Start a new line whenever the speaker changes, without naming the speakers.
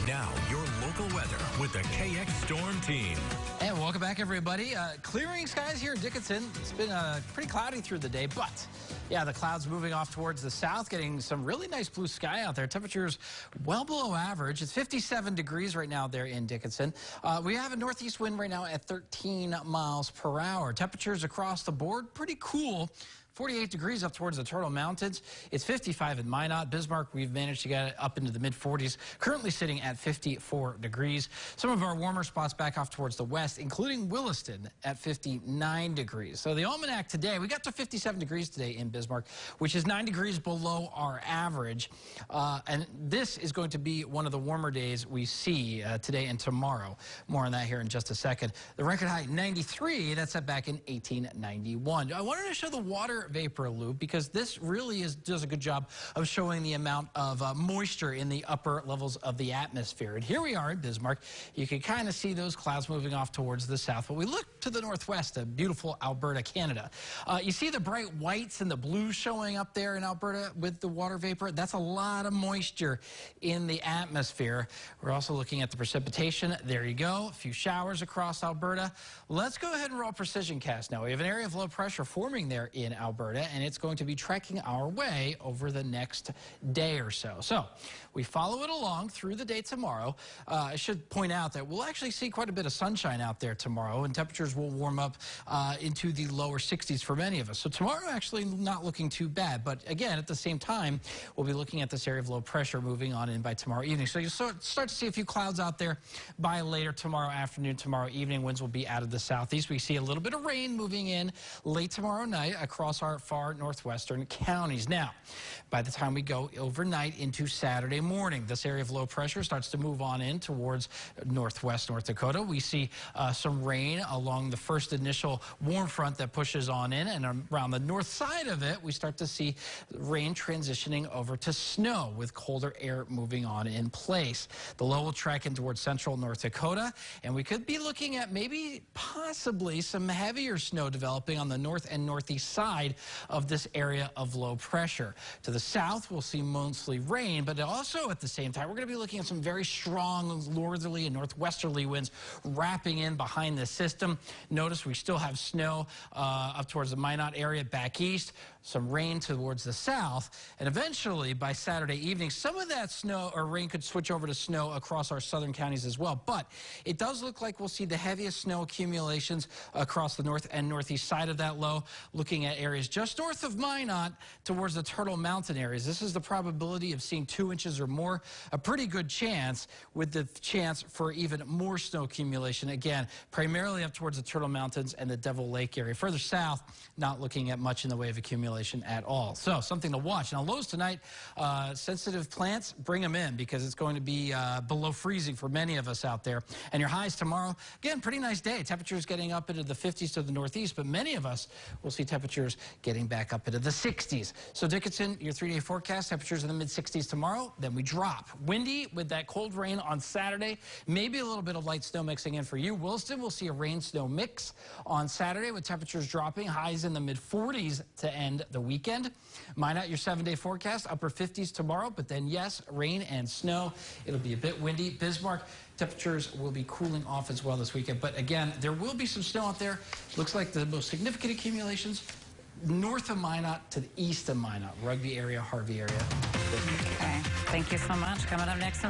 Now, your local weather with the KX Storm Team.
And welcome back, everybody. Clearing skies here in Dickinson. It's been pretty cloudy through the day, but yeah, the clouds moving off towards the south, getting some really nice blue sky out there. Temperatures well below average. It's 57 degrees right now there in Dickinson. We have a northeast wind right now at 13 miles per hour. Temperatures across the board, pretty cool. 48 degrees up towards the Turtle Mountains. It's 55 in Minot. Bismarck, we've managed to get it up into the mid-40s, currently sitting at 54 degrees. Some of our warmer spots back off towards the west, including Williston at 59 degrees. So the Almanac today, we got to 57 degrees today in Bismarck, which is 9 degrees below our average. And this is going to be one of the warmer days we see today and tomorrow. More on that here in just a second. The record high, 93, that's set back in 1891. I wanted to show the water vapor loop because this really does a good job of showing the amount of moisture in the upper levels of the atmosphere. And here we are in Bismarck. You can kind of see those clouds moving off towards the south. But we look to the northwest of beautiful Alberta, Canada. You see the bright whites and the blues showing up there in Alberta with the water vapor. That's a lot of moisture in the atmosphere. We're also looking at the precipitation. There you go. A few showers across Alberta. Let's go ahead and roll precision cast now. We have an area of low pressure forming there in Alberta, and it's going to be trekking our way over the next day or so. So we follow it along through the day tomorrow. I should point out that we'll actually see quite a bit of sunshine out there tomorrow, and temperatures will warm up into the lower 60s for many of us. So tomorrow actually not looking too bad. But again, at the same time, we'll be looking at this area of low pressure moving on in by tomorrow evening. So you'll start to see a few clouds out there by later tomorrow afternoon, tomorrow evening. Winds will be out of the southeast. We see a little bit of rain moving in late tomorrow night across our far northwestern counties. Now, by the time we go overnight into Saturday morning, this area of low pressure starts to move on in towards northwest North Dakota. We see some rain along the first initial warm front that pushes on in, and around the north side of it, we start to see rain transitioning over to snow with colder air moving on in place. The low will trek in towards central North Dakota, and we could be looking at maybe possibly some heavier snow developing on the north and northeast side of this area of low pressure. To the south, we'll see mostly rain, but also at the same time, we're going to be looking at some very strong northerly and northwesterly winds wrapping in behind this system. Notice we still have snow up towards the Minot area back east, some rain towards the south, and eventually by Saturday evening, some of that snow or rain could switch over to snow across our southern counties as well. But it does look like we'll see the heaviest snow accumulations across the north and northeast side of that low, looking at areas just north of Minot towards the Turtle Mountain areas. This is the probability of seeing 2 inches or more, a pretty good chance, with the chance for even more snow accumulation, again, primarily up towards the Turtle Mountains and the Devil Lake area. Further south, not looking at much in the way of accumulation at all. So something to watch. Now, lows tonight, sensitive plants, bring them in because it's going to be below freezing for many of us out there. And your highs tomorrow, again, pretty nice day. Temperatures getting up into the 50s to the northeast, but many of us will see temperatures getting back up into the 60s. So Dickinson, your 3-day forecast, temperatures in the mid-60s tomorrow, then we drop. Windy with that cold rain on Saturday, maybe a little bit of light snow mixing in for you. Williston will see a rain-snow mix on Saturday with temperatures dropping, highs in the mid-40s to end the weekend. Minot, your 7-day forecast, upper 50s tomorrow, but then yes, rain and snow. It'll be a bit windy. Bismarck, temperatures will be cooling off as well this weekend. But again, there will be some snow out there. Looks like the most significant accumulations north of Minot to the east of Minot, Rugby area, Harvey area.
Okay. Thank you so much. Coming up next.